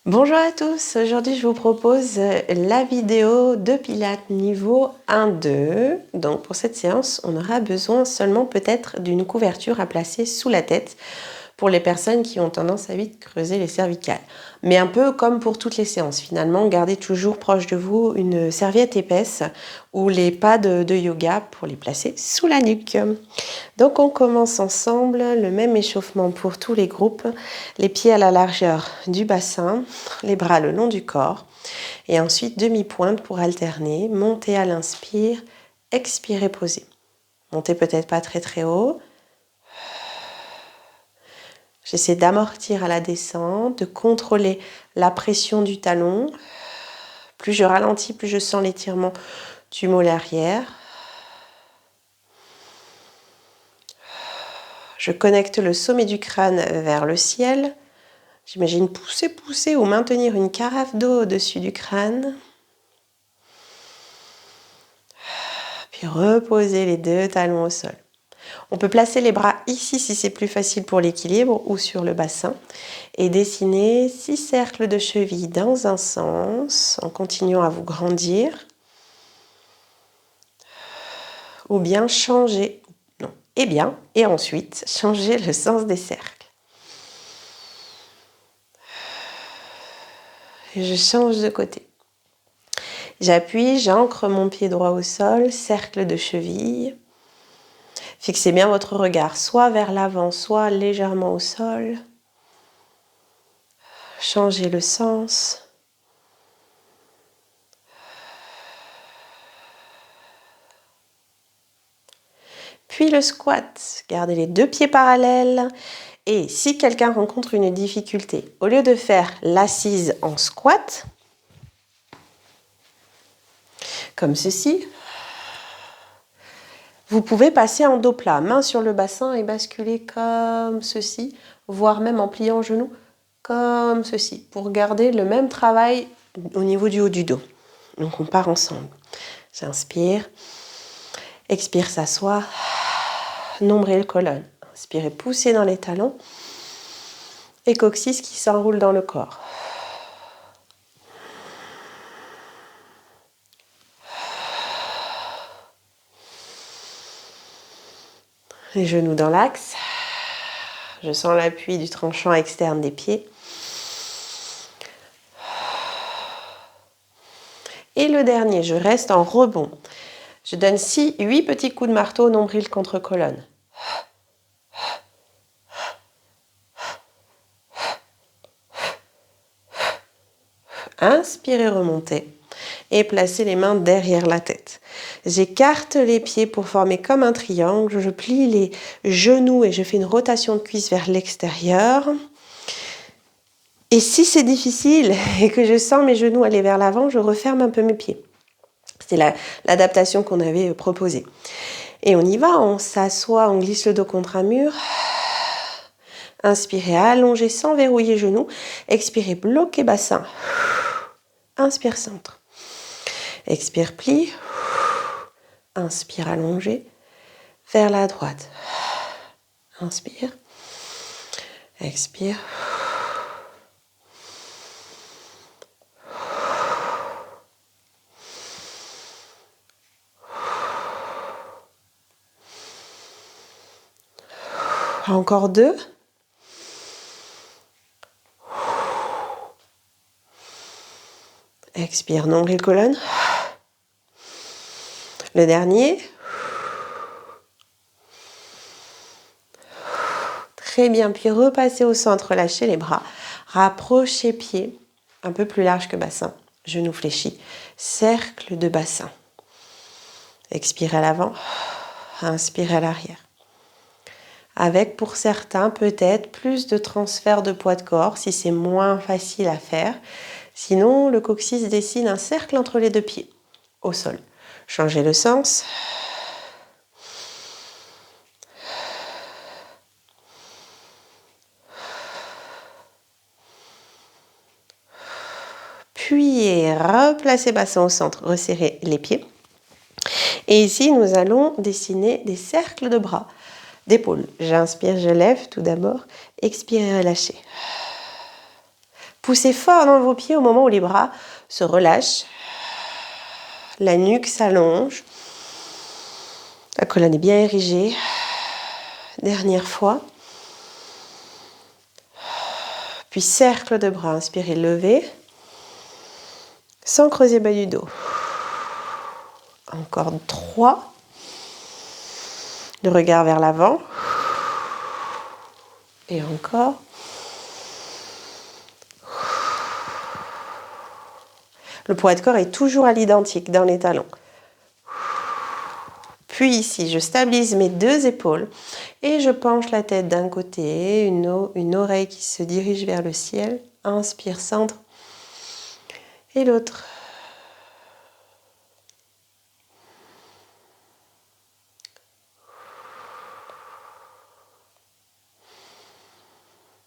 Bonjour à tous, aujourd'hui je vous propose la vidéo de Pilates niveau 1-2. Donc pour cette séance, on aura besoin seulement peut-être d'une couverture à placer sous la tête pour les personnes qui ont tendance à vite creuser les cervicales. Mais un peu comme pour toutes les séances, finalement, gardez toujours proche de vous une serviette épaisse ou les pads de yoga pour les placer sous la nuque. Donc on commence ensemble, le même échauffement pour tous les groupes, les pieds à la largeur du bassin, les bras le long du corps et ensuite demi-pointe pour alterner, montez à l'inspire, expirez, posez. Montez peut-être pas très très haut. J'essaie d'amortir à la descente, de contrôler la pression du talon. Plus je ralentis, plus je sens l'étirement du mollet arrière. Je connecte le sommet du crâne vers le ciel. J'imagine pousser ou maintenir une carafe d'eau au-dessus du crâne. Puis reposer les deux talons au sol. On peut placer les bras ici si c'est plus facile pour l'équilibre ou sur le bassin et dessiner 6 cercles de cheville dans un sens en continuant à vous grandir ou bien changer, non, et ensuite changer le sens des cercles. Et je change de côté. J'appuie, j'ancre mon pied droit au sol, cercle de cheville. Fixez bien votre regard, soit vers l'avant, soit légèrement au sol. Changez le sens. Puis le squat. Gardez les deux pieds parallèles. Et si quelqu'un rencontre une difficulté, au lieu de faire l'assise en squat, comme ceci, vous pouvez passer en dos plat, main sur le bassin et basculer comme ceci, voire même en pliant le genou, comme ceci, pour garder le même travail au niveau du haut du dos. Donc on part ensemble. J'inspire, expire, s'asseoir, nombril, colonne. Inspirez, poussez dans les talons et coccyx qui s'enroule dans le corps. Les genoux dans l'axe. Je sens l'appui du tranchant externe des pieds. Et le dernier, je reste en rebond. Je donne 8 petits coups de marteau nombril contre colonne. Inspirez, remontez et placez les mains derrière la tête. J'écarte les pieds pour former comme un triangle. Je plie les genoux et je fais une rotation de cuisse vers l'extérieur. Et si c'est difficile et que je sens mes genoux aller vers l'avant, je referme un peu mes pieds. C'est l'adaptation qu'on avait proposée. Et on y va, on s'assoit, on glisse le dos contre un mur. Inspirez, allongez sans verrouiller genoux. Expirez, bloquez bassin. Inspire, centre. Expire, plie. Inspire, allongé. Vers la droite. Inspire. Expire. Encore 2. Expire, nombril, colonne. Le dernier. Très bien, puis repassez au centre, lâchez les bras. Rapprochez pieds, un peu plus large que bassin. Genoux fléchis. Cercle de bassin. Expirez à l'avant. Inspirez à l'arrière. Avec pour certains peut-être plus de transfert de poids de corps si c'est moins facile à faire. Sinon, le coccyx dessine un cercle entre les deux pieds au sol. Changez le sens. Puis replacez bassin au centre, resserrez les pieds. Et ici, nous allons dessiner des cercles de bras, d'épaules. J'inspire, je lève tout d'abord. Expirez, relâchez. Poussez fort dans vos pieds au moment où les bras se relâchent. La nuque s'allonge. La colonne est bien érigée. Dernière fois. Puis cercle de bras. Inspirez, levez. Sans creuser bas du dos. Encore 3. Le regard vers l'avant. Et encore. Le poids de corps est toujours à l'identique dans les talons. Puis ici, je stabilise mes 2 épaules et je penche la tête d'un côté, une oreille qui se dirige vers le ciel. Inspire, centre. Et l'autre.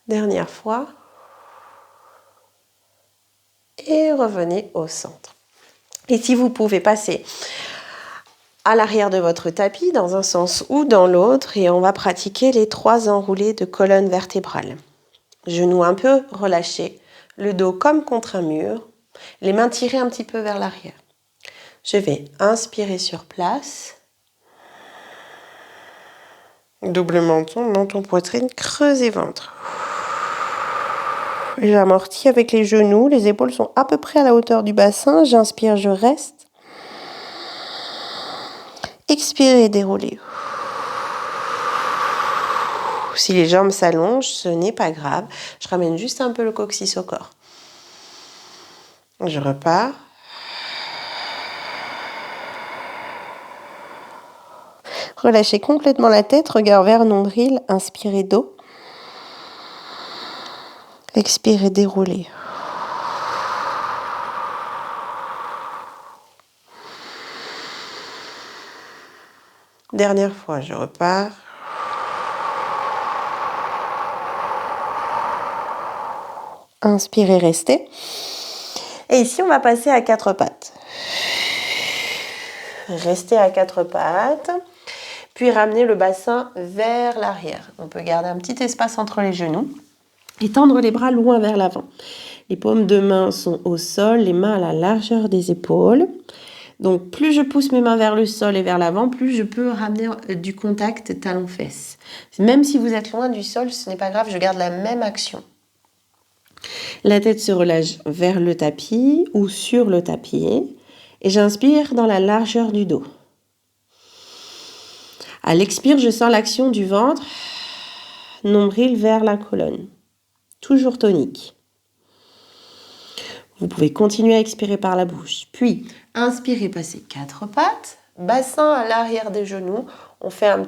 Dernière fois. Et revenez au centre. Et si vous pouvez passer à l'arrière de votre tapis, dans un sens ou dans l'autre, et on va pratiquer les 3 enroulés de colonne vertébrale. Genoux un peu relâchés, le dos comme contre un mur, les mains tirées un petit peu vers l'arrière. Je vais inspirer sur place. Double menton, poitrine, creusez ventre. J'amortis avec les genoux, les épaules sont à peu près à la hauteur du bassin. J'inspire, je reste. Expirez, déroulez. Si les jambes s'allongent, ce n'est pas grave. Je ramène juste un peu le coccyx au corps. Je repars. Relâchez complètement la tête, regard vers nombril, inspirez dos. Expirez, déroulez. Dernière fois, je repars. Inspirez, restez. Et ici, on va passer à 4 pattes. Restez à 4 pattes. Puis ramenez le bassin vers l'arrière. On peut garder un petit espace entre les genoux. Et tendre les bras loin vers l'avant. Les paumes de main sont au sol, les mains à la largeur des épaules. Donc plus je pousse mes mains vers le sol et vers l'avant, plus je peux ramener du contact talon-fesses. Même si vous êtes loin du sol, ce n'est pas grave, je garde la même action. La tête se relâche vers le tapis ou sur le tapis. Et j'inspire dans la largeur du dos. À l'expire, je sens l'action du ventre, nombril vers la colonne. Toujours tonique. Vous pouvez continuer à expirer par la bouche. Puis, inspirez, passez 4 pattes, bassin à l'arrière des genoux. On fait une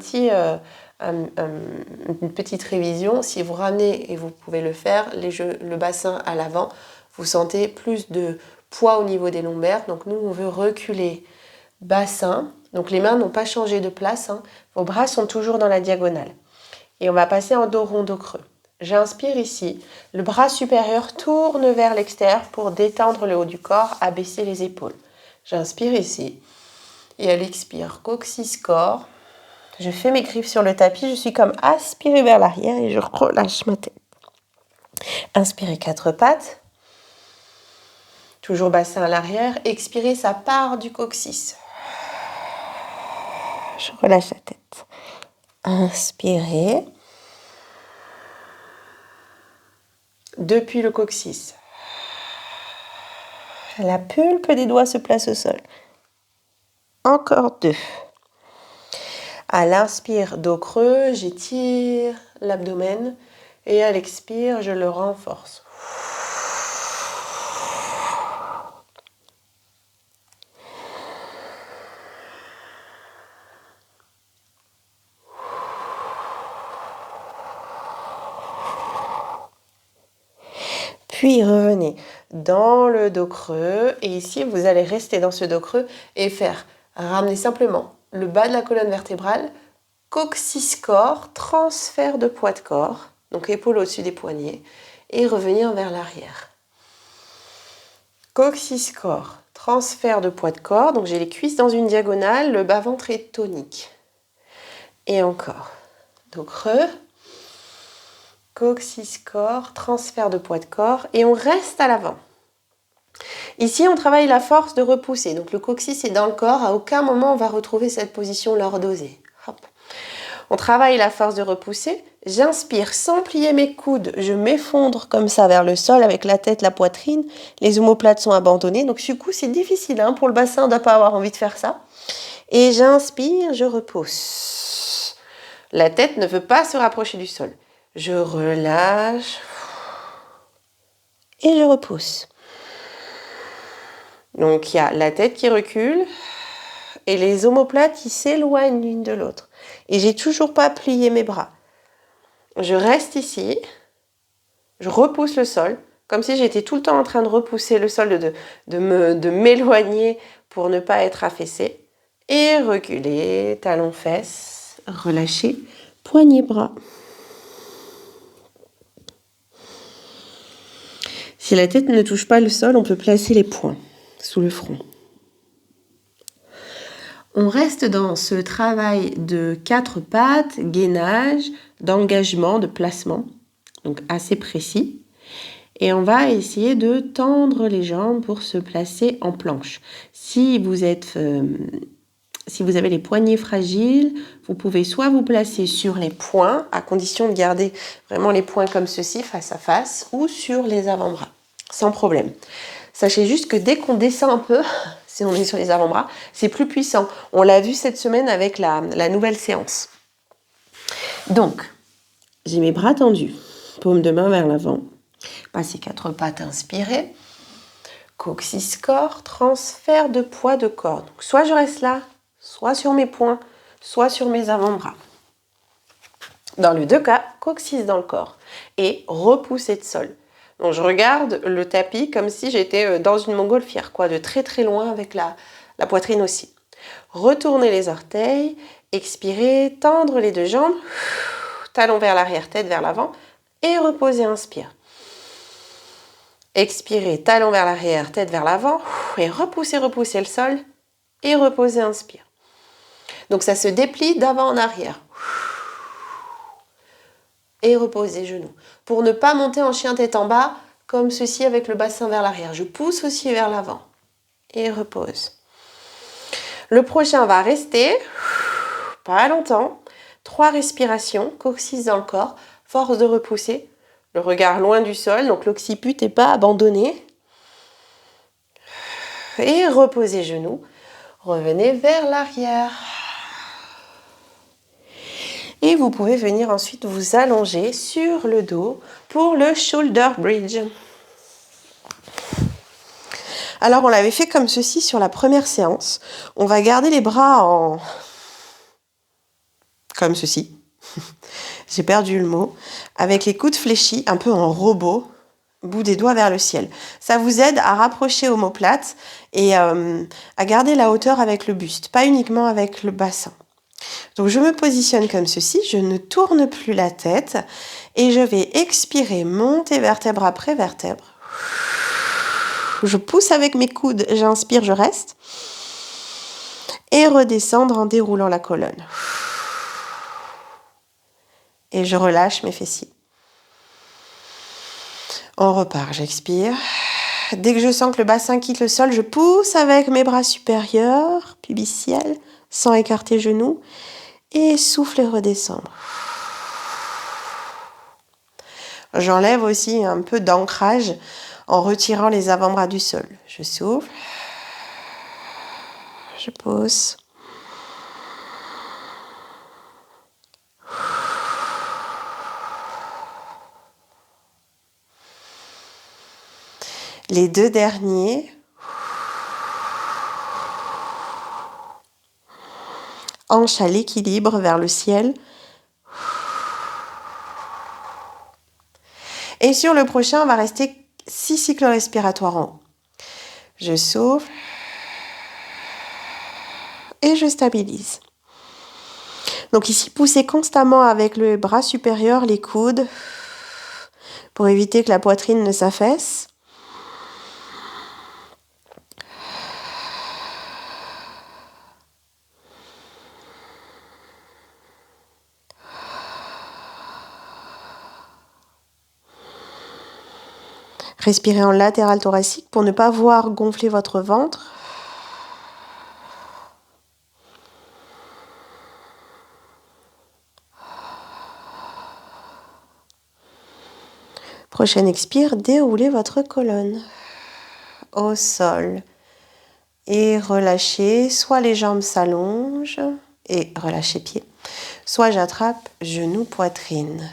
petite révision. Si vous ramenez, et vous pouvez le faire, le bassin à l'avant, vous sentez plus de poids au niveau des lombaires. Donc nous, on veut reculer bassin. Donc les mains n'ont pas changé de place. Vos bras sont toujours dans la diagonale. Et on va passer en dos rond, dos creux. J'inspire ici. Le bras supérieur tourne vers l'extérieur pour détendre le haut du corps, abaisser les épaules. J'inspire ici. Et à l'expire, coccyx, corps. Je fais mes griffes sur le tapis. Je suis comme aspirée vers l'arrière et je relâche ma tête. Inspirez 4 pattes. Toujours bassin à l'arrière. Expirez, ça part du coccyx. Je relâche la tête. Inspirez. Depuis le coccyx. La pulpe des doigts se place au sol. Encore 2. À l'inspire, dos creux, j'étire l'abdomen. Et à l'expire, je le renforce. Puis revenez dans le dos creux. Et ici, vous allez rester dans ce dos creux et ramener simplement le bas de la colonne vertébrale, coccyx corps, transfert de poids de corps, donc épaule au-dessus des poignets, et revenir vers l'arrière. Coccyx corps, transfert de poids de corps, donc j'ai les cuisses dans une diagonale, le bas-ventre est tonique. Et encore, dos creux. coccyx corps, transfert de poids de corps et on reste à l'avant. Ici, on travaille la force de repousser. Donc le coccyx est dans le corps, à aucun moment on va retrouver cette position lordosée. Hop. On travaille la force de repousser. J'inspire sans plier mes coudes, je m'effondre comme ça vers le sol avec la tête, la poitrine. Les omoplates sont abandonnées. Donc du coup, c'est difficile pour le bassin, on ne doit pas avoir envie de faire ça. Et j'inspire, je repousse. La tête ne veut pas se rapprocher du sol. Je relâche et je repousse. Donc il y a la tête qui recule et les omoplates qui s'éloignent l'une de l'autre. Et j'ai toujours pas plié mes bras. Je reste ici, je repousse le sol, comme si j'étais tout le temps en train de repousser le sol, de m'éloigner pour ne pas être affaissée. Et reculer, talons fesses, relâcher, poignets bras. Si la tête ne touche pas le sol, on peut placer les poings sous le front. On reste dans ce travail de 4 pattes, gainage, d'engagement, de placement, donc assez précis. Et on va essayer de tendre les jambes pour se placer en planche. Si vous avez les poignets fragiles, vous pouvez soit vous placer sur les poings, à condition de garder vraiment les poings comme ceci, face à face, ou sur les avant-bras, sans problème. Sachez juste que dès qu'on descend un peu, si on est sur les avant-bras, c'est plus puissant. On l'a vu cette semaine avec la nouvelle séance. Donc, j'ai mes bras tendus, paume de main vers l'avant. Passer 4 pattes inspirées. Coccyx corps, transfert de poids de corps. Donc, soit je reste là, soit sur mes poings, soit sur mes avant-bras. Dans les deux cas, coccyx dans le corps et repoussée de sol. Donc je regarde le tapis comme si j'étais dans une montgolfière, de très très loin avec la poitrine aussi. Retournez les orteils, expirez, tendre les deux jambes, talons vers l'arrière, tête vers l'avant et reposez, inspire. Expirez, talons vers l'arrière, tête vers l'avant et repoussez le sol et reposez, inspire. Donc ça se déplie d'avant en arrière. Et reposez genoux. Pour ne pas monter en chien tête en bas, comme ceci avec le bassin vers l'arrière. Je pousse aussi vers l'avant. Et repose. Le prochain va rester, pas longtemps. 3 respirations, coccyx dans le corps, force de repousser. Le regard loin du sol, donc l'occiput n'est pas abandonné. Et reposez genoux. Revenez vers l'arrière. Et vous pouvez venir ensuite vous allonger sur le dos pour le shoulder bridge. Alors, on l'avait fait comme ceci sur la première séance. On va garder les bras comme ceci. J'ai perdu le mot. Avec les coudes fléchis, un peu en robot, bout des doigts vers le ciel. Ça vous aide à rapprocher omoplate et à garder la hauteur avec le buste, pas uniquement avec le bassin. Donc je me positionne comme ceci, je ne tourne plus la tête et je vais expirer, monter vertèbre après vertèbre. Je pousse avec mes coudes, j'inspire, je reste. Et redescendre en déroulant la colonne. Et je relâche mes fessiers. On repart, j'expire. Dès que je sens que le bassin quitte le sol, je pousse avec mes bras supérieurs, pubiciels, sans écarter genoux. Et souffle et redescendre. J'enlève aussi un peu d'ancrage en retirant les avant-bras du sol. Je souffle. Je pose. Les 2 derniers. Hanche à l'équilibre vers le ciel. Et sur le prochain, on va rester 6 cycles respiratoires en haut. Je souffle. Et je stabilise. Donc ici, poussez constamment avec le bras supérieur, les coudes, pour éviter que la poitrine ne s'affaisse. Respirez en latéral thoracique pour ne pas voir gonfler votre ventre. Prochaine expire, déroulez votre colonne au sol et relâchez. Soit les jambes s'allongent et relâchez pied, soit j'attrape genou, poitrine.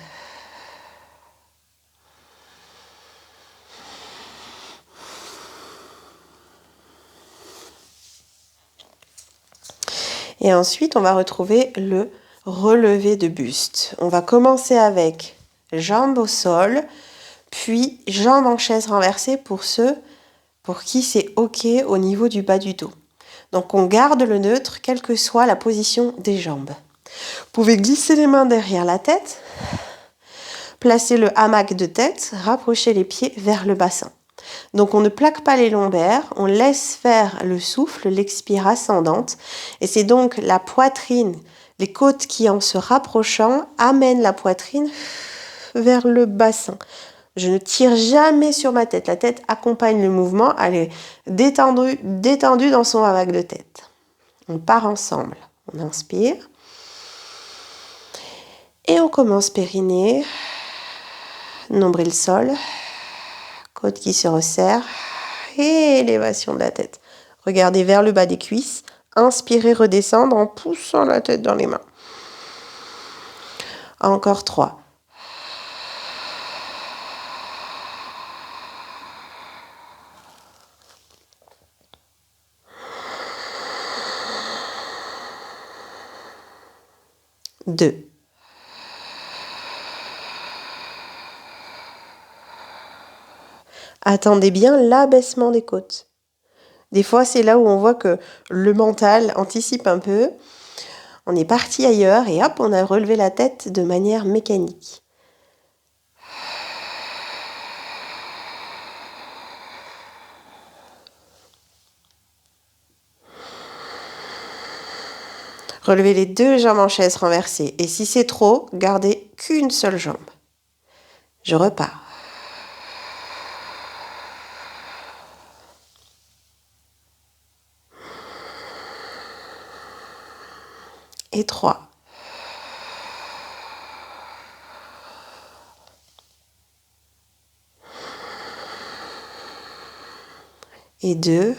Et ensuite, on va retrouver le relevé de buste. On va commencer avec jambes au sol, puis jambes en chaise renversée pour ceux pour qui c'est OK au niveau du bas du dos. Donc on garde le neutre, quelle que soit la position des jambes. Vous pouvez glisser les mains derrière la tête, placer le hamac de tête, rapprocher les pieds vers le bassin. Donc on ne plaque pas les lombaires, on laisse faire le souffle, l'expire ascendante. Et c'est donc la poitrine, les côtes qui en se rapprochant amènent la poitrine vers le bassin. Je ne tire jamais sur ma tête. La tête accompagne le mouvement, elle est détendue dans son hamac de tête. On part ensemble. On inspire. Et on commence périnée, nombril sol, côte qui se resserre, et élévation de la tête. Regardez vers le bas des cuisses, inspirez, redescendre en poussant la tête dans les mains. Encore 3. Deux. Attendez bien l'abaissement des côtes. Des fois, c'est là où on voit que le mental anticipe un peu. On est parti ailleurs et hop, on a relevé la tête de manière mécanique. Relevez les 2 jambes en chaise renversée. Et si c'est trop, gardez qu'une seule jambe. Je repars. Et 3. Et 2.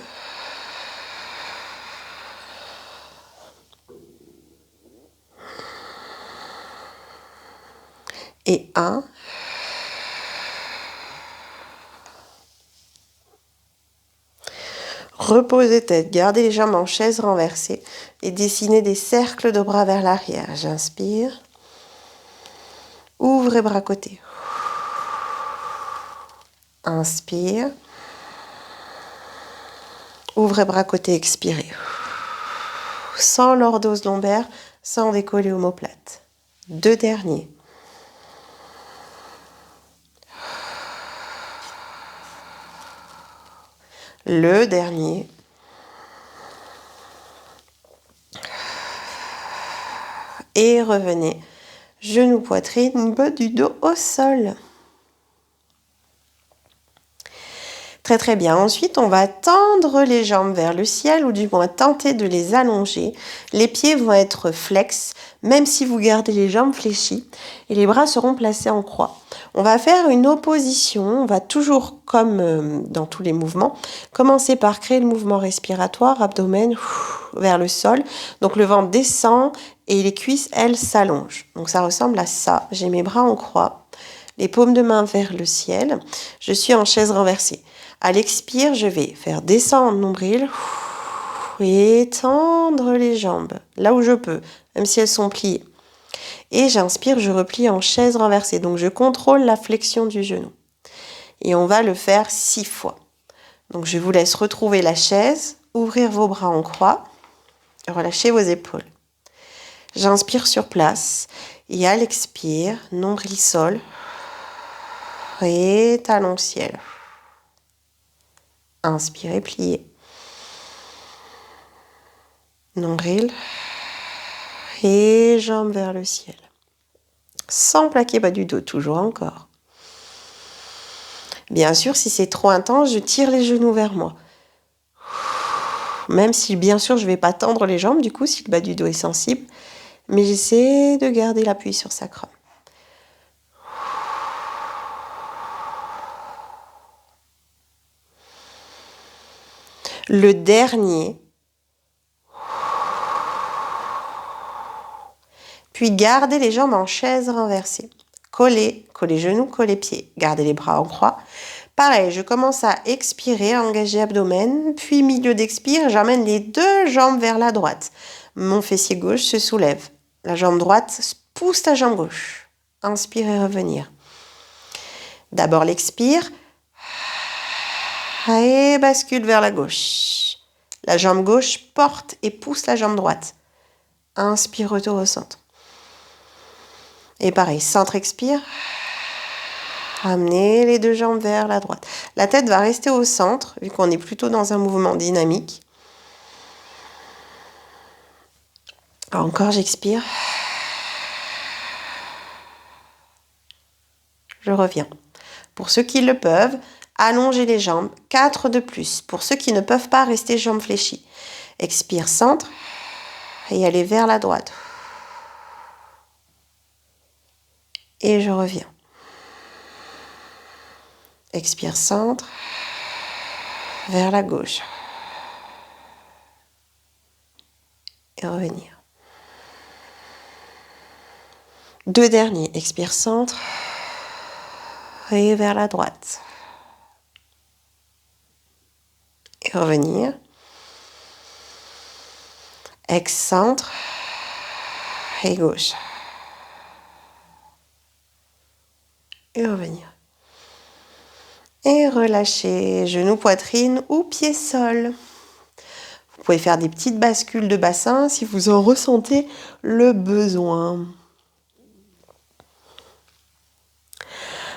Et 1. Reposez tête, gardez les jambes en chaise renversée et dessinez des cercles de bras vers l'arrière. J'inspire. Ouvrez bras côté. Inspire. Ouvrez bras côté, expirez. Sans lordose lombaire, sans décoller omoplate. 2 derniers. Le dernier. Et revenez. Genou, poitrine, bas du dos au sol. Très très bien. Ensuite, on va tendre les jambes vers le ciel ou du moins tenter de les allonger. Les pieds vont être flex, même si vous gardez les jambes fléchies et les bras seront placés en croix. On va faire une opposition. On va toujours, comme dans tous les mouvements, commencer par créer le mouvement respiratoire, abdomen vers le sol. Donc le ventre descend et les cuisses, elles, s'allongent. Donc ça ressemble à ça. J'ai mes bras en croix, les paumes de main vers le ciel. Je suis en chaise renversée. À l'expire, je vais faire descendre le nombril et tendre les jambes, là où je peux, même si elles sont pliées. Et j'inspire, je replie en chaise renversée. Donc, je contrôle la flexion du genou. Et on va le faire 6 fois. Donc, je vous laisse retrouver la chaise, ouvrir vos bras en croix, relâcher vos épaules. J'inspire sur place et à l'expire, nombril sol et talon ciel. Inspirez, pliez. Nombril et jambes vers le ciel. Sans plaquer bas du dos, toujours encore. Bien sûr, si c'est trop intense, je tire les genoux vers moi. Même si, bien sûr, je ne vais pas tendre les jambes, du coup, si le bas du dos est sensible. Mais j'essaie de garder l'appui sur sacrum. Le dernier. Puis gardez les jambes en chaise renversée. Collez genoux, collez pieds. Gardez les bras en croix. Pareil, je commence à expirer, à engager abdomen. Puis milieu d'expire, j'emmène les deux jambes vers la droite. Mon fessier gauche se soulève. La jambe droite pousse la jambe gauche. Inspire et revenir. D'abord l'expire. Et bascule vers la gauche. La jambe gauche porte et pousse la jambe droite. Inspire, retour au centre. Et pareil, centre, expire. Ramenez les deux jambes vers la droite. La tête va rester au centre, vu qu'on est plutôt dans un mouvement dynamique. Encore, j'expire. Je reviens. Pour ceux qui le peuvent, allongez les jambes, 4 de plus. Pour ceux qui ne peuvent pas, rester jambes fléchies. Expire, centre, et allez vers la droite. Et je reviens. Expire, centre, vers la gauche. Et revenir. Deux derniers. Expire, centre, et vers la droite. Et revenir. Ex-centre et gauche. Et revenir. Et relâchez genoux, poitrine ou pied sol. Vous pouvez faire des petites bascules de bassin si vous en ressentez le besoin.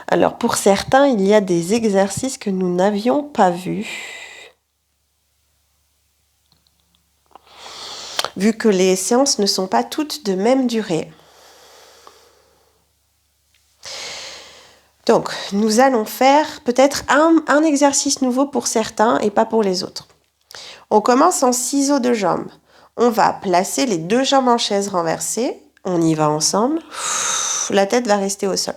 Alors pour certains, il y a des exercices que nous n'avions pas vus. Vu que les séances ne sont pas toutes de même durée. Donc, nous allons faire peut-être un exercice nouveau pour certains et pas pour les autres. On commence en ciseaux de jambes. On va placer les deux jambes en chaise renversée. On y va ensemble. La tête va rester au sol.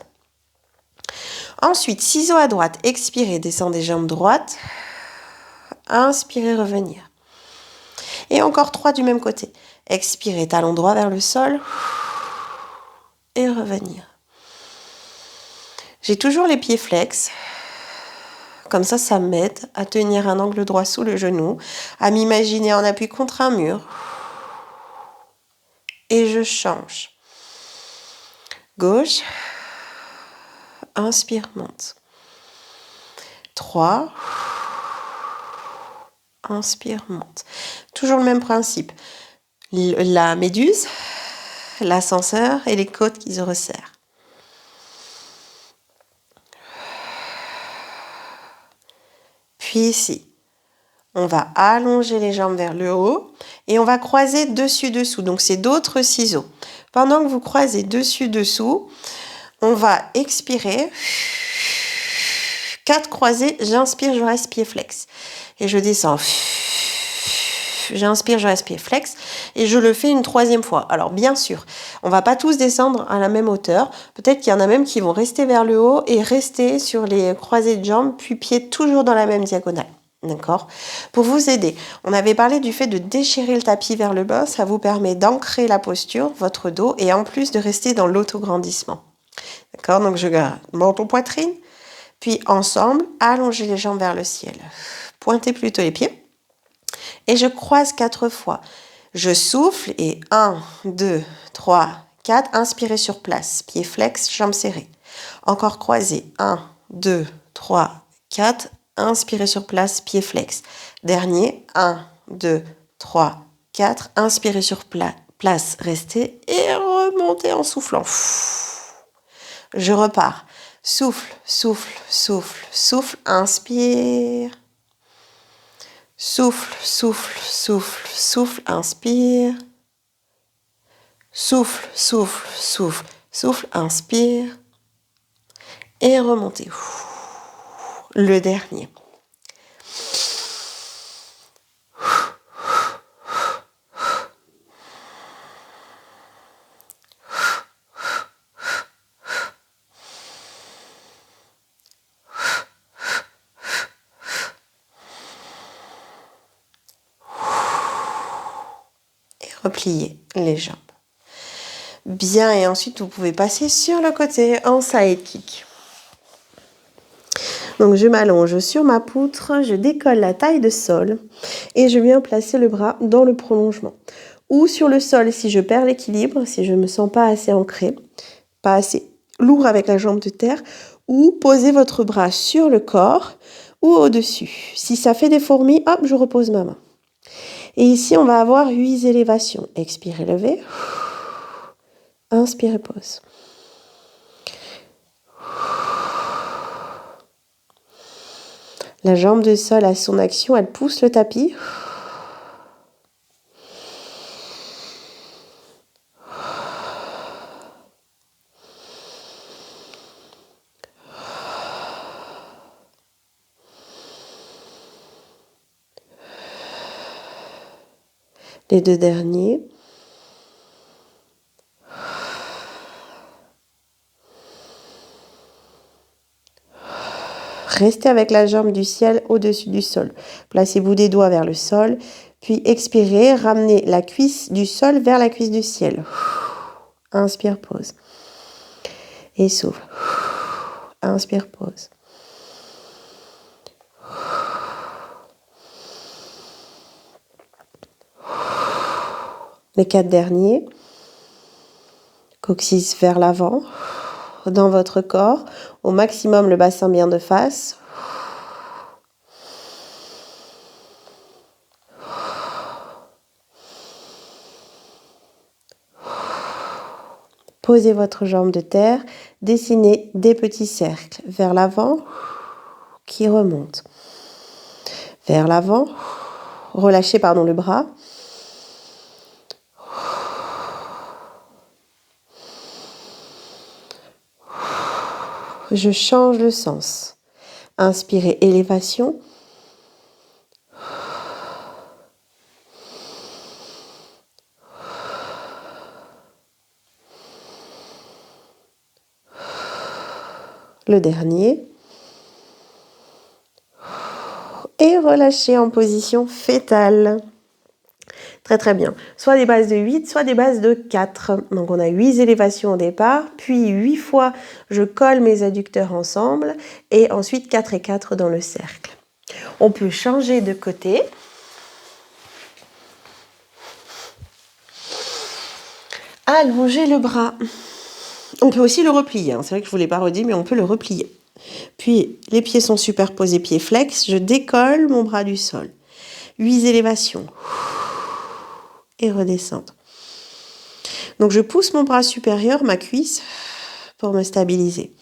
Ensuite, ciseaux à droite. Expirez, descendez jambes droites. Inspirez, revenir. Et encore 3 du même côté. Expirez, talon droit vers le sol. Et revenir. J'ai toujours les pieds flex. Comme ça m'aide à tenir un angle droit sous le genou, à m'imaginer en appui contre un mur. Et je change. Gauche. Inspire, monte. 3. Inspire, monte. Toujours le même principe. La méduse, l'ascenseur et les côtes qui se resserrent. Puis ici, on va allonger les jambes vers le haut et on va croiser dessus-dessous. Donc, c'est d'autres ciseaux. Pendant que vous croisez dessus-dessous, on va expirer. 4 croisés, j'inspire, je reste pied flex. Et je descends. J'inspire, je reste pied flex. Et je le fais une 3e fois. Alors, bien sûr, on ne va pas tous descendre à la même hauteur. Peut-être qu'il y en a même qui vont rester vers le haut et rester sur les croisés de jambes, puis pied toujours dans la même diagonale. D'accord ? Pour vous aider, on avait parlé du fait de déchirer le tapis vers le bas. Ça vous permet d'ancrer la posture, votre dos, et en plus de rester dans l'autograndissement. D'accord ? Donc, je garde menton, poitrine. Puis, ensemble, allongez les jambes vers le ciel. Pointez plutôt les pieds. Et je croise 4 fois. Je souffle et 1, 2, 3, 4. Inspirez sur place. Pieds flex, jambes serrées. Encore croisez. 1, 2, 3, 4. Inspirez sur place, pieds flex. Dernier. 1, 2, 3, 4. Inspirez sur place, restez et remontez en soufflant. Je repars. Souffle, souffle, souffle, souffle. Inspire. Souffle, souffle, souffle, souffle, inspire. Souffle, souffle, souffle, souffle, inspire. Et remontez. Le dernier. Et repliez les jambes. Bien, et ensuite vous pouvez passer sur le côté en side kick. Donc je m'allonge sur ma poutre, je décolle la taille de sol et je viens placer le bras dans le prolongement. Ou sur le sol si je perds l'équilibre, si je ne me sens pas assez ancré, pas assez lourd avec la jambe de terre, ou posez votre bras sur le corps ou au-dessus. Si ça fait des fourmis, hop, je repose ma main. Et ici, on va avoir 8 élévations. Expirez, levez. Inspirez, pause. La jambe de sol a son action, elle pousse le tapis. Les 2 derniers. Restez avec la jambe du ciel au-dessus du sol. Placez-vous des doigts vers le sol, puis expirez, ramenez la cuisse du sol vers la cuisse du ciel. Inspire, pause. Et souffle. Inspire, pause. Les 4 derniers. Coccyx vers l'avant. Dans votre corps, au maximum le bassin bien de face. Posez votre jambe de terre, dessinez des petits cercles vers l'avant qui remontent. Vers l'avant, relâchez le bras. Je change le sens. Inspirez, élévation. Le dernier. Et relâchez en position fétale. Très très bien. Soit des bases de 8, soit des bases de 4. Donc on a 8 élévations au départ, puis 8 fois je colle mes adducteurs ensemble et ensuite 4 et 4 dans le cercle. On peut changer de côté. Allongez le bras. On peut aussi le replier. C'est vrai que je ne vous l'ai pas redit, mais on peut le replier. Puis les pieds sont superposés, pieds flex. Je décolle mon bras du sol. 8 élévations. Et redescendre. Donc je pousse mon bras supérieur, ma cuisse, pour me stabiliser.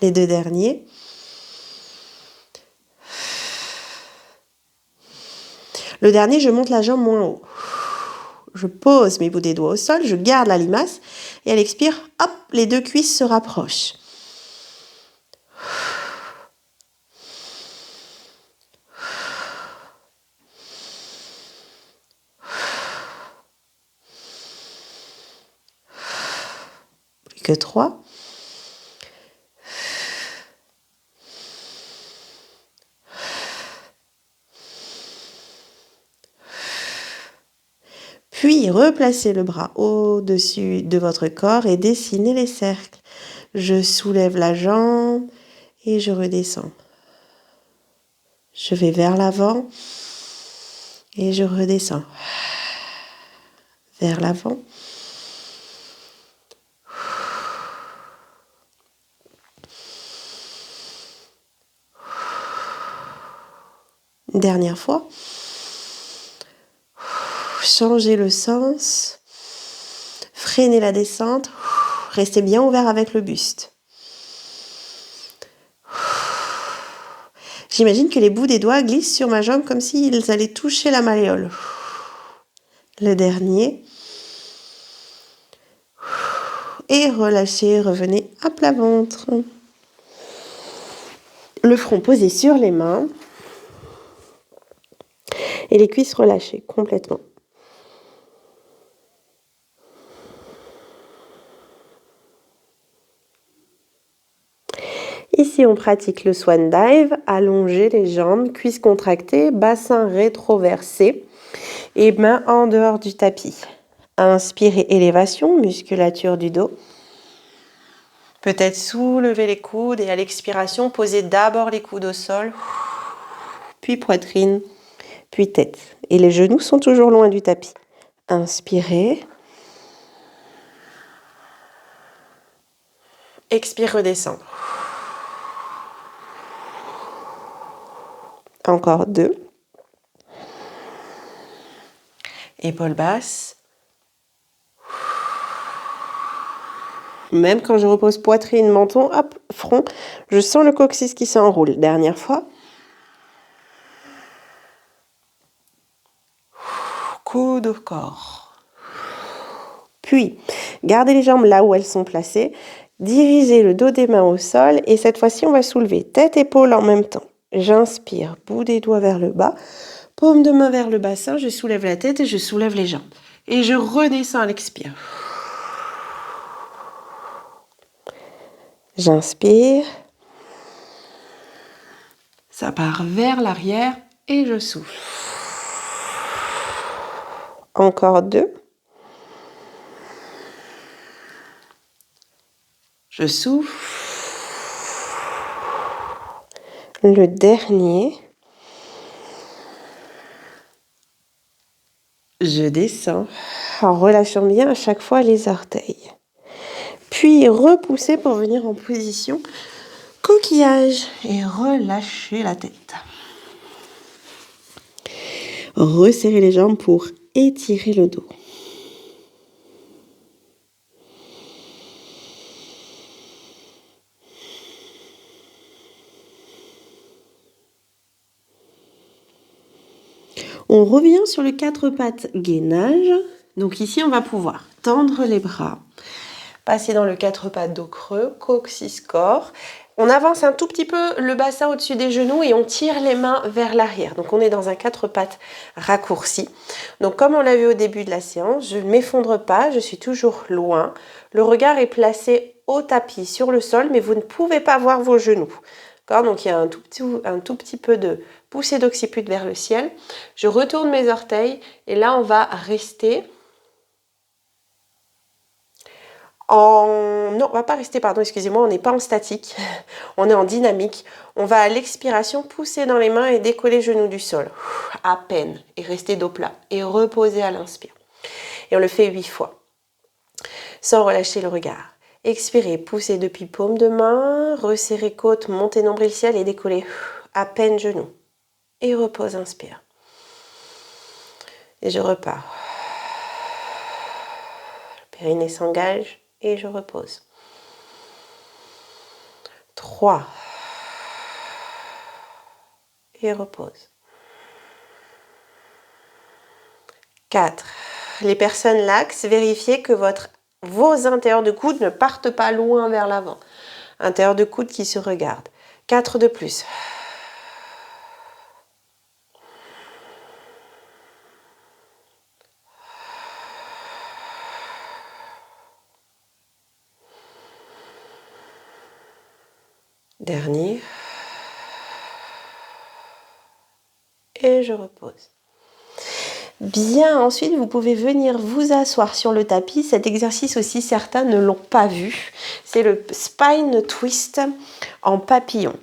Les 2 derniers. Le dernier, je monte la jambe moins haut. Je pose mes bouts des doigts au sol, je garde la limace et à l'expire, hop, les 2 cuisses se rapprochent. Plus que 3. Puis, replacez le bras au-dessus de votre corps et dessinez les cercles. Je soulève la jambe et je redescends. Je vais vers l'avant et je redescends. Vers l'avant. Une dernière fois. Changez le sens. Freinez la descente. Restez bien ouvert avec le buste. J'imagine que les bouts des doigts glissent sur ma jambe comme s'ils allaient toucher la malléole. Le dernier. Et relâchez, revenez à plat ventre. Le front posé sur les mains. Et les cuisses relâchées complètement. Ici, on pratique le swan dive, allonger les jambes, cuisses contractées, bassin rétroversé et mains en dehors du tapis. Inspirez, élévation, musculature du dos. Peut-être soulever les coudes et à l'expiration, posez d'abord les coudes au sol, puis poitrine, puis tête. Et les genoux sont toujours loin du tapis. Inspirez. Expire, redescendre. Encore 2. Épaules basses. Même quand je repose poitrine, menton, hop, front, je sens le coccyx qui s'enroule. Dernière fois. Coude au corps. Puis, gardez les jambes là où elles sont placées. Dirigez le dos des mains au sol et cette fois-ci, on va soulever tête et épaules en même temps. J'inspire, bout des doigts vers le bas, paume de main vers le bassin, je soulève la tête et je soulève les jambes. Et je redescends à l'expire. J'inspire. Ça part vers l'arrière et je souffle. Encore 2. Je souffle. Le dernier. Je descends en relâchant bien à chaque fois les orteils. Puis repousser pour venir en position coquillage et relâcher la tête. Resserrer les jambes pour étirer le dos. On revient sur le 4 pattes gainage. Donc ici, on va pouvoir tendre les bras, passer dans le 4 pattes dos creux, coccyx corps. On avance un tout petit peu le bassin au-dessus des genoux et on tire les mains vers l'arrière. Donc on est dans un 4 pattes raccourci. Donc comme on l'a vu au début de la séance, je ne m'effondre pas, je suis toujours loin. Le regard est placé au tapis, sur le sol, mais vous ne pouvez pas voir vos genoux. Donc il y a un tout petit peu de poussée d'occiput vers le ciel. Je retourne mes orteils et là on va rester non, on va pas rester, pardon, excusez-moi, on n'est pas en statique, on est en dynamique. On va à l'expiration pousser dans les mains et décoller genoux du sol, à peine, et rester dos plat, et reposer à l'inspire. Et on le fait 8 fois, sans relâcher le regard. Expirez, poussez depuis paume de main, resserrez côte, montez nombril ciel et décollez à peine genoux. Et repose, inspire. Et je repars. Le périnée s'engage. Et je repose. 3. Et repose. 4. Les personnes laxes, vérifiez que vos intérieurs de coude ne partent pas loin vers l'avant. Intérieur de coude qui se regarde. 4 de plus. Dernier. Et je repose. Bien, ensuite vous pouvez venir vous asseoir sur le tapis. Cet exercice aussi, certains ne l'ont pas vu. C'est le spine twist en papillon.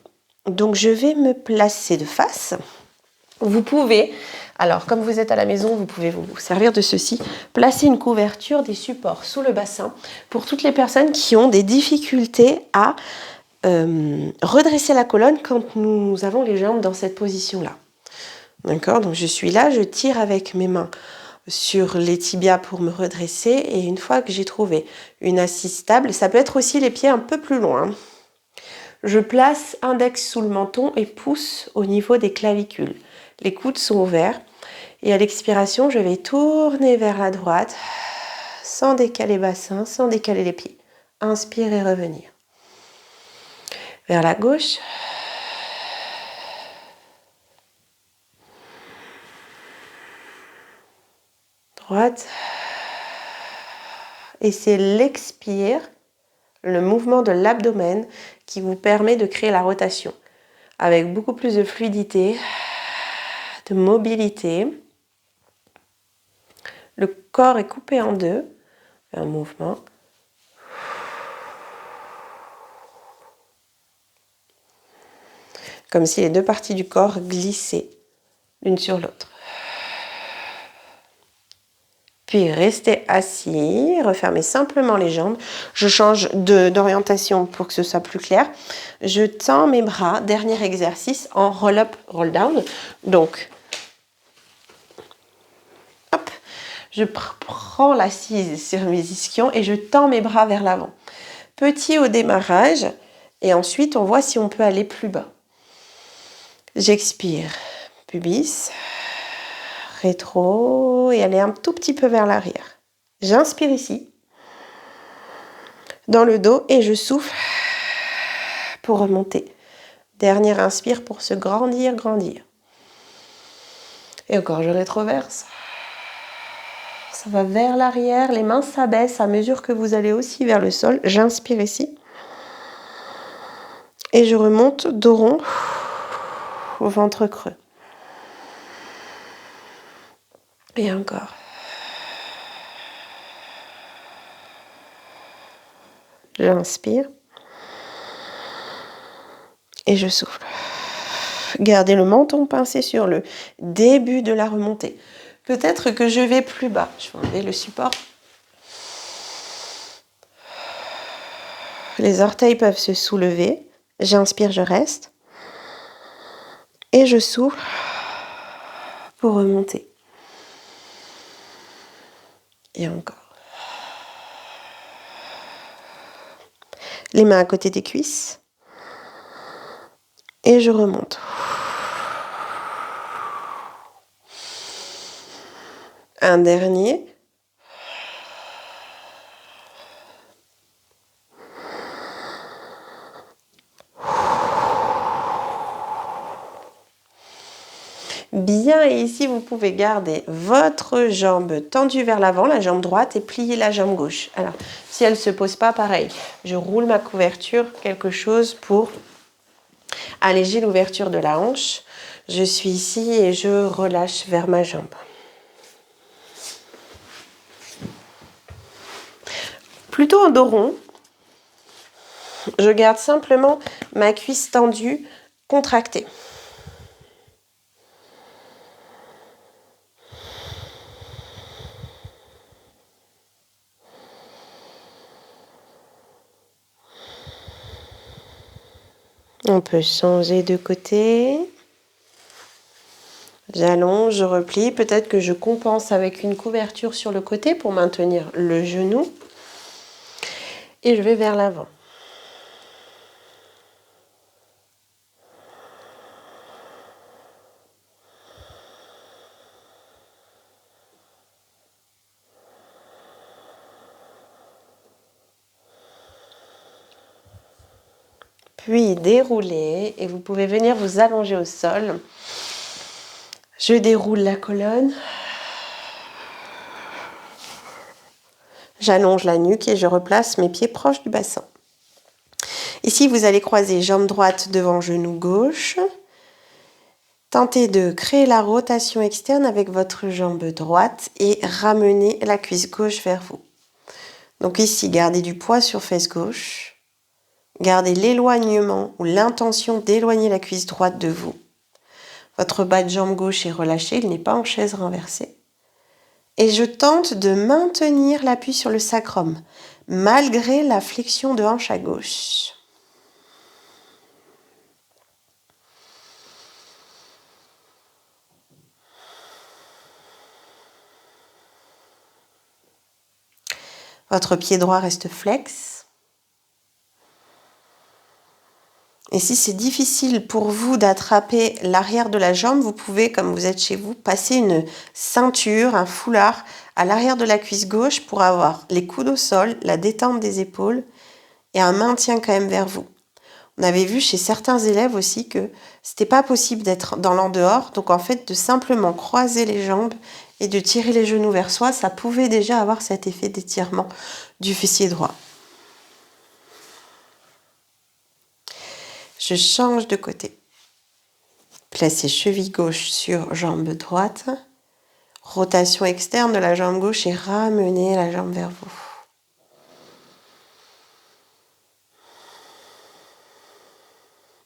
Donc je vais me placer de face. Vous pouvez, alors comme vous êtes à la maison, vous pouvez vous servir de ceci. Placer une couverture, des supports sous le bassin pour toutes les personnes qui ont des difficultés à redresser la colonne quand nous avons les jambes dans cette position-là. D'accord ? Donc je suis là, je tire avec mes mains sur les tibias pour me redresser et une fois que j'ai trouvé une assise stable, ça peut être aussi les pieds un peu plus loin. Je place index sous le menton et pouce au niveau des clavicules. Les coudes sont ouverts. Et à l'expiration, je vais tourner vers la droite, sans décaler bassin, sans décaler les pieds. Inspire et revenir. Vers la gauche. Droite. Et c'est l'expire, le mouvement de l'abdomen qui vous permet de créer la rotation. Avec beaucoup plus de fluidité, de mobilité. Le corps est coupé en deux. Un mouvement. Comme si les deux parties du corps glissaient l'une sur l'autre. Puis restez assis, refermez simplement les jambes. Je change d'orientation pour que ce soit plus clair. Je tends mes bras, dernier exercice en roll-up, roll-down. Donc, hop, je prends l'assise sur mes ischions et je tends mes bras vers l'avant. Petit au démarrage et ensuite on voit si on peut aller plus bas. J'expire, pubis. Rétro et aller un tout petit peu vers l'arrière. J'inspire ici, dans le dos et je souffle pour remonter. Dernière inspire pour se grandir, grandir. Et encore, je rétroverse. Ça va vers l'arrière, les mains s'abaissent à mesure que vous allez aussi vers le sol. J'inspire ici. Et je remonte dos rond au ventre creux. Et encore. J'inspire. Et je souffle. Gardez le menton pincé sur le début de la remontée. Peut-être que je vais plus bas. Je vais enlever le support. Les orteils peuvent se soulever. J'inspire, je reste. Et je souffle pour remonter. Et encore. Les mains à côté des cuisses. Et je remonte. Un dernier. Bien, et ici vous pouvez garder votre jambe tendue vers l'avant, la jambe droite, et plier la jambe gauche. Alors, si elle ne se pose pas, pareil, je roule ma couverture, quelque chose pour alléger l'ouverture de la hanche. Je suis ici et je relâche vers ma jambe. Plutôt en dos rond, je garde simplement ma cuisse tendue, contractée. On peut changer de côté. J'allonge, je replie. Peut-être que je compense avec une couverture sur le côté pour maintenir le genou. Et je vais vers l'avant. Puis dérouler et vous pouvez venir vous allonger au sol. Je déroule la colonne. J'allonge la nuque et je replace mes pieds proches du bassin. Ici, vous allez croiser jambe droite devant genou gauche. Tentez de créer la rotation externe avec votre jambe droite et ramenez la cuisse gauche vers vous. Donc ici, gardez du poids sur fesse gauche. Gardez l'éloignement ou l'intention d'éloigner la cuisse droite de vous. Votre bas de jambe gauche est relâché, il n'est pas en chaise renversée. Et je tente de maintenir l'appui sur le sacrum, malgré la flexion de hanche à gauche. Votre pied droit reste flex. Et si c'est difficile pour vous d'attraper l'arrière de la jambe, vous pouvez, comme vous êtes chez vous, passer une ceinture, un foulard à l'arrière de la cuisse gauche pour avoir les coudes au sol, la détente des épaules et un maintien quand même vers vous. On avait vu chez certains élèves aussi que c'était pas possible d'être dans l'en-dehors, donc en fait de simplement croiser les jambes et de tirer les genoux vers soi, ça pouvait déjà avoir cet effet d'étirement du fessier droit. Je change de côté. Placez cheville gauche sur jambe droite. Rotation externe de la jambe gauche et ramenez la jambe vers vous.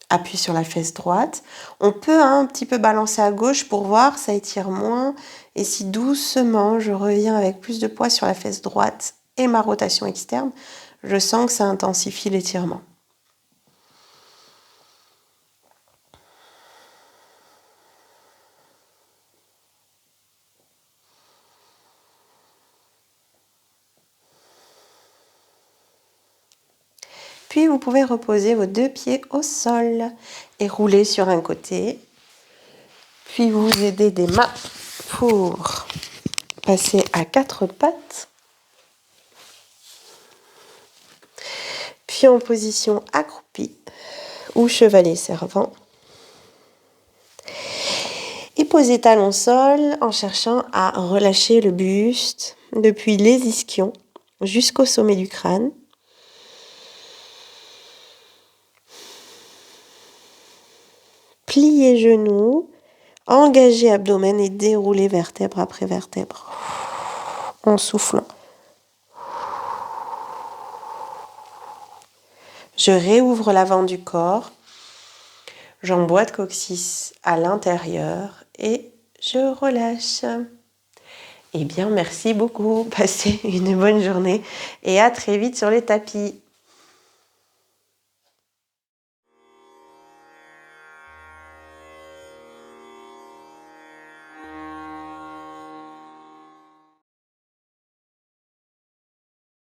Appui sur la fesse droite. On peut un petit peu balancer à gauche pour voir, ça étire moins. Et si doucement, je reviens avec plus de poids sur la fesse droite et ma rotation externe, je sens que ça intensifie l'étirement. Puis vous pouvez reposer vos deux pieds au sol et rouler sur un côté. Puis vous aidez des mains pour passer à quatre pattes. Puis en position accroupie ou chevalet servant. Et posez talons sol en cherchant à relâcher le buste depuis les ischions jusqu'au sommet du crâne. Pliez genoux, engagez abdomen et déroulez vertèbre après vertèbre en soufflant. Je réouvre l'avant du corps, j'emboîte coccyx à l'intérieur et je relâche. Eh bien, merci beaucoup. Passez une bonne journée et à très vite sur les tapis.